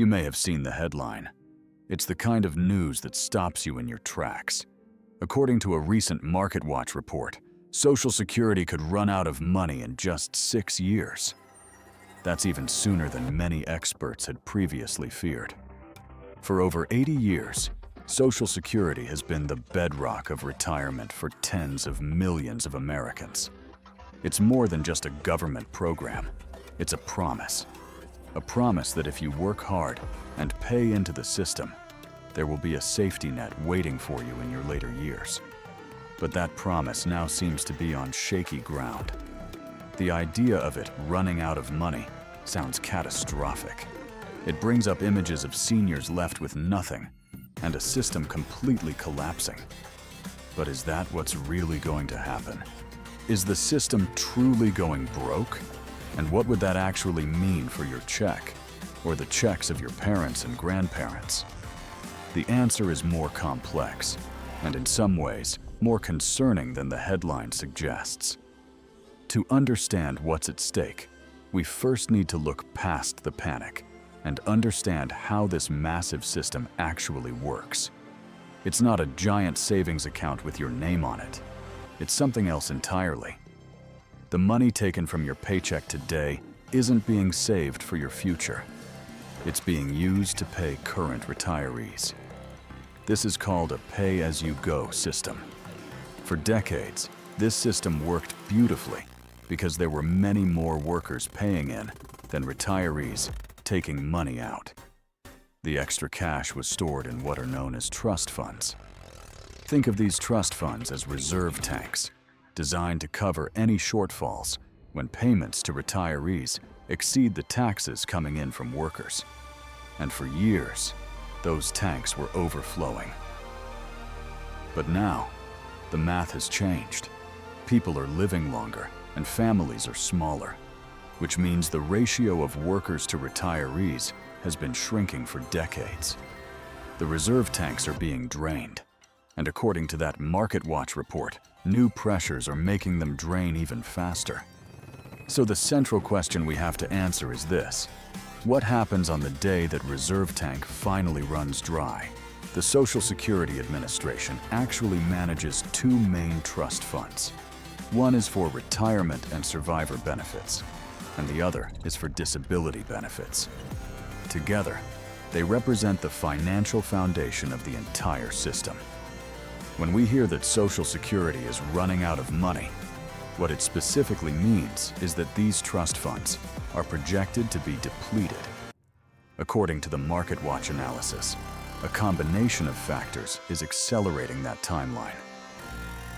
You may have seen the headline. It's the kind of news that stops you in your tracks. According to a recent MarketWatch report, Social Security could run out of money in just 6 years. That's even sooner than many experts had previously feared. For over 80 years, Social Security has been the bedrock of retirement for tens of millions of Americans. It's more than just a government program. It's a promise. A promise that if you work hard and pay into the system, there will be a safety net waiting for you in your later years. But that promise now seems to be on shaky ground. The idea of it running out of money sounds catastrophic. It brings up images of seniors left with nothing and a system completely collapsing. But is that what's really going to happen? Is the system truly going broke? And what would that actually mean for your check, or the checks of your parents and grandparents? The answer is more complex, and in some ways, more concerning than the headline suggests. To understand what's at stake, we first need to look past the panic and understand how this massive system actually works. It's not a giant savings account with your name on it. It's something else entirely. The money taken from your paycheck today isn't being saved for your future. It's being used to pay current retirees. This is called a pay-as-you-go system. For decades, this system worked beautifully because there were many more workers paying in than retirees taking money out. The extra cash was stored in what are known as trust funds. Think of these trust funds as reserve tanks, designed to cover any shortfalls when payments to retirees exceed the taxes coming in from workers. And for years, those tanks were overflowing. But now, the math has changed. People are living longer and families are smaller, which means the ratio of workers to retirees has been shrinking for decades. The reserve tanks are being drained, and according to that MarketWatch report, new pressures are making them drain even faster. So the central question we have to answer is this: what happens on the day that reserve tank finally runs dry? The Social Security Administration actually manages two main trust funds. One is for retirement and survivor benefits, and the other is for disability benefits. Together, they represent the financial foundation of the entire system. When we hear that Social Security is running out of money, what it specifically means is that these trust funds are projected to be depleted. According to the MarketWatch analysis, a combination of factors is accelerating that timeline.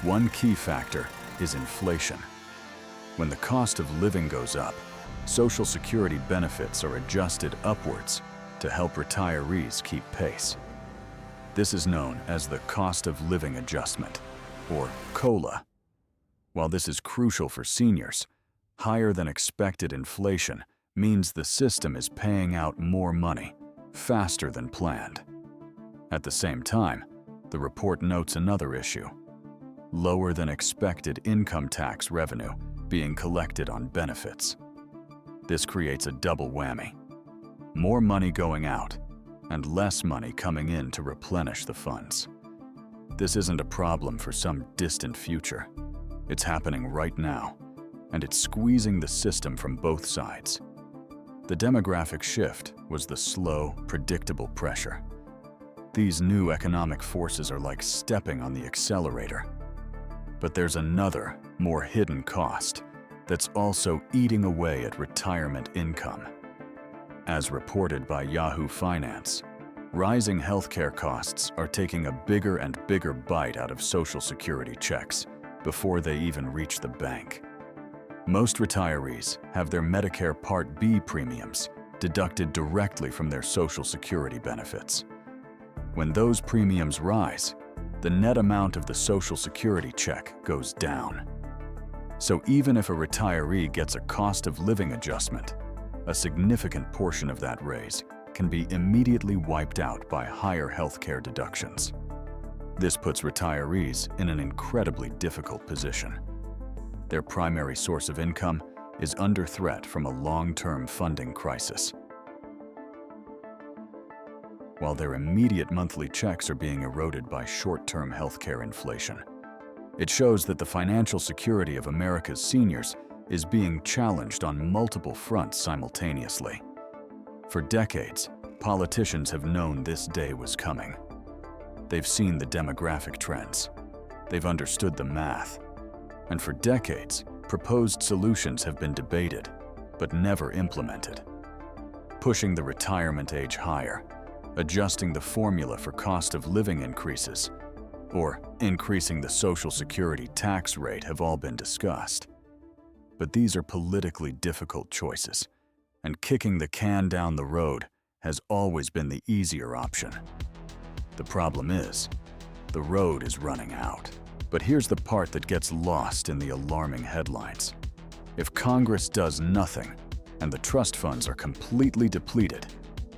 One key factor is inflation. When the cost of living goes up, Social Security benefits are adjusted upwards to help retirees keep pace. This is known as the cost of living adjustment, or COLA. While this is crucial for seniors, higher than expected inflation means the system is paying out more money, faster than planned. At the same time, the report notes another issue: lower than expected income tax revenue being collected on benefits. This creates a double whammy: more money going out and less money coming in to replenish the funds. This isn't a problem for some distant future. It's happening right now, and it's squeezing the system from both sides. The demographic shift was the slow, predictable pressure. These new economic forces are like stepping on the accelerator. But there's another, more hidden cost that's also eating away at retirement income. As reported by Yahoo Finance, rising healthcare costs are taking a bigger and bigger bite out of Social Security checks before they even reach the bank. Most retirees have their Medicare Part B premiums deducted directly from their Social Security benefits. When those premiums rise, the net amount of the Social Security check goes down. So even if a retiree gets a cost of living adjustment, a significant portion of that raise can be immediately wiped out by higher healthcare deductions. This puts retirees in an incredibly difficult position. Their primary source of income is under threat from a long-term funding crisis. while their immediate monthly checks are being eroded by short-term healthcare inflation. It shows that the financial security of America's seniors is being challenged on multiple fronts simultaneously. For decades, politicians have known this day was coming. They've seen the demographic trends. They've understood the math. And for decades, proposed solutions have been debated, but never implemented. Pushing the retirement age higher, adjusting the formula for cost of living increases, or increasing the Social Security tax rate have all been discussed. But these are politically difficult choices, and kicking the can down the road has always been the easier option. The problem is, the road is running out. But here's the part that gets lost in the alarming headlines. If Congress does nothing, and the trust funds are completely depleted,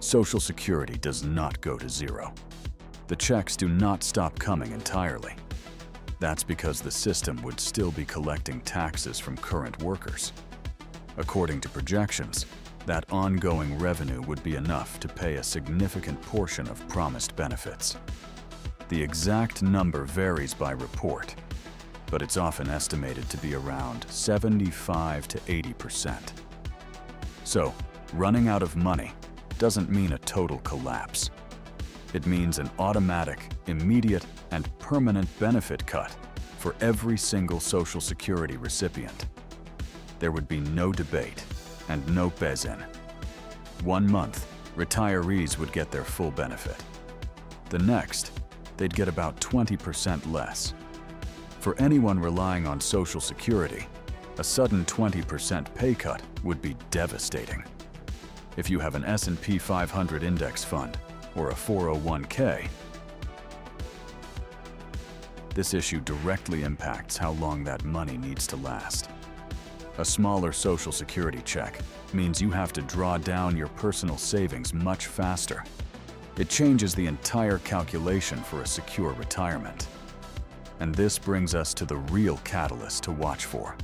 Social Security does not go to zero. The checks do not stop coming entirely. That's because the system would still be collecting taxes from current workers. According to projections, that ongoing revenue would be enough to pay a significant portion of promised benefits. The exact number varies by report, but it's often estimated to be around 75 to 80%. So, running out of money doesn't mean a total collapse. It means an automatic, immediate, and permanent benefit cut for every single Social Security recipient. There would be no debate and no bez-in. 1 month, retirees would get their full benefit. The next, they'd get about 20% less. For anyone relying on Social Security, a sudden 20% pay cut would be devastating. If you have an S&P 500 index fund or a 401k, this issue directly impacts how long that money needs to last. A smaller Social Security check means you have to draw down your personal savings much faster. It changes the entire calculation for a secure retirement. And this brings us to the real catalyst to watch for.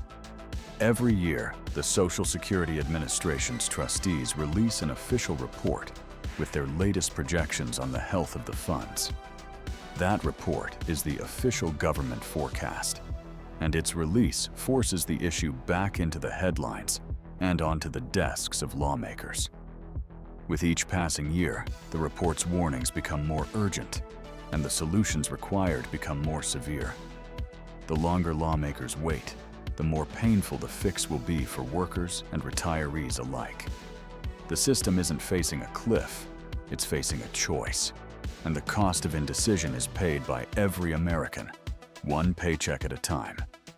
Every year, the Social Security Administration's trustees release an official report with their latest projections on the health of the funds. That report is the official government forecast, and its release forces the issue back into the headlines and onto the desks of lawmakers. With each passing year, the report's warnings become more urgent, and the solutions required become more severe. The longer lawmakers wait, the more painful the fix will be for workers and retirees alike. The system isn't facing a cliff, it's facing a choice, and the cost of indecision is paid by every American, one paycheck at a time.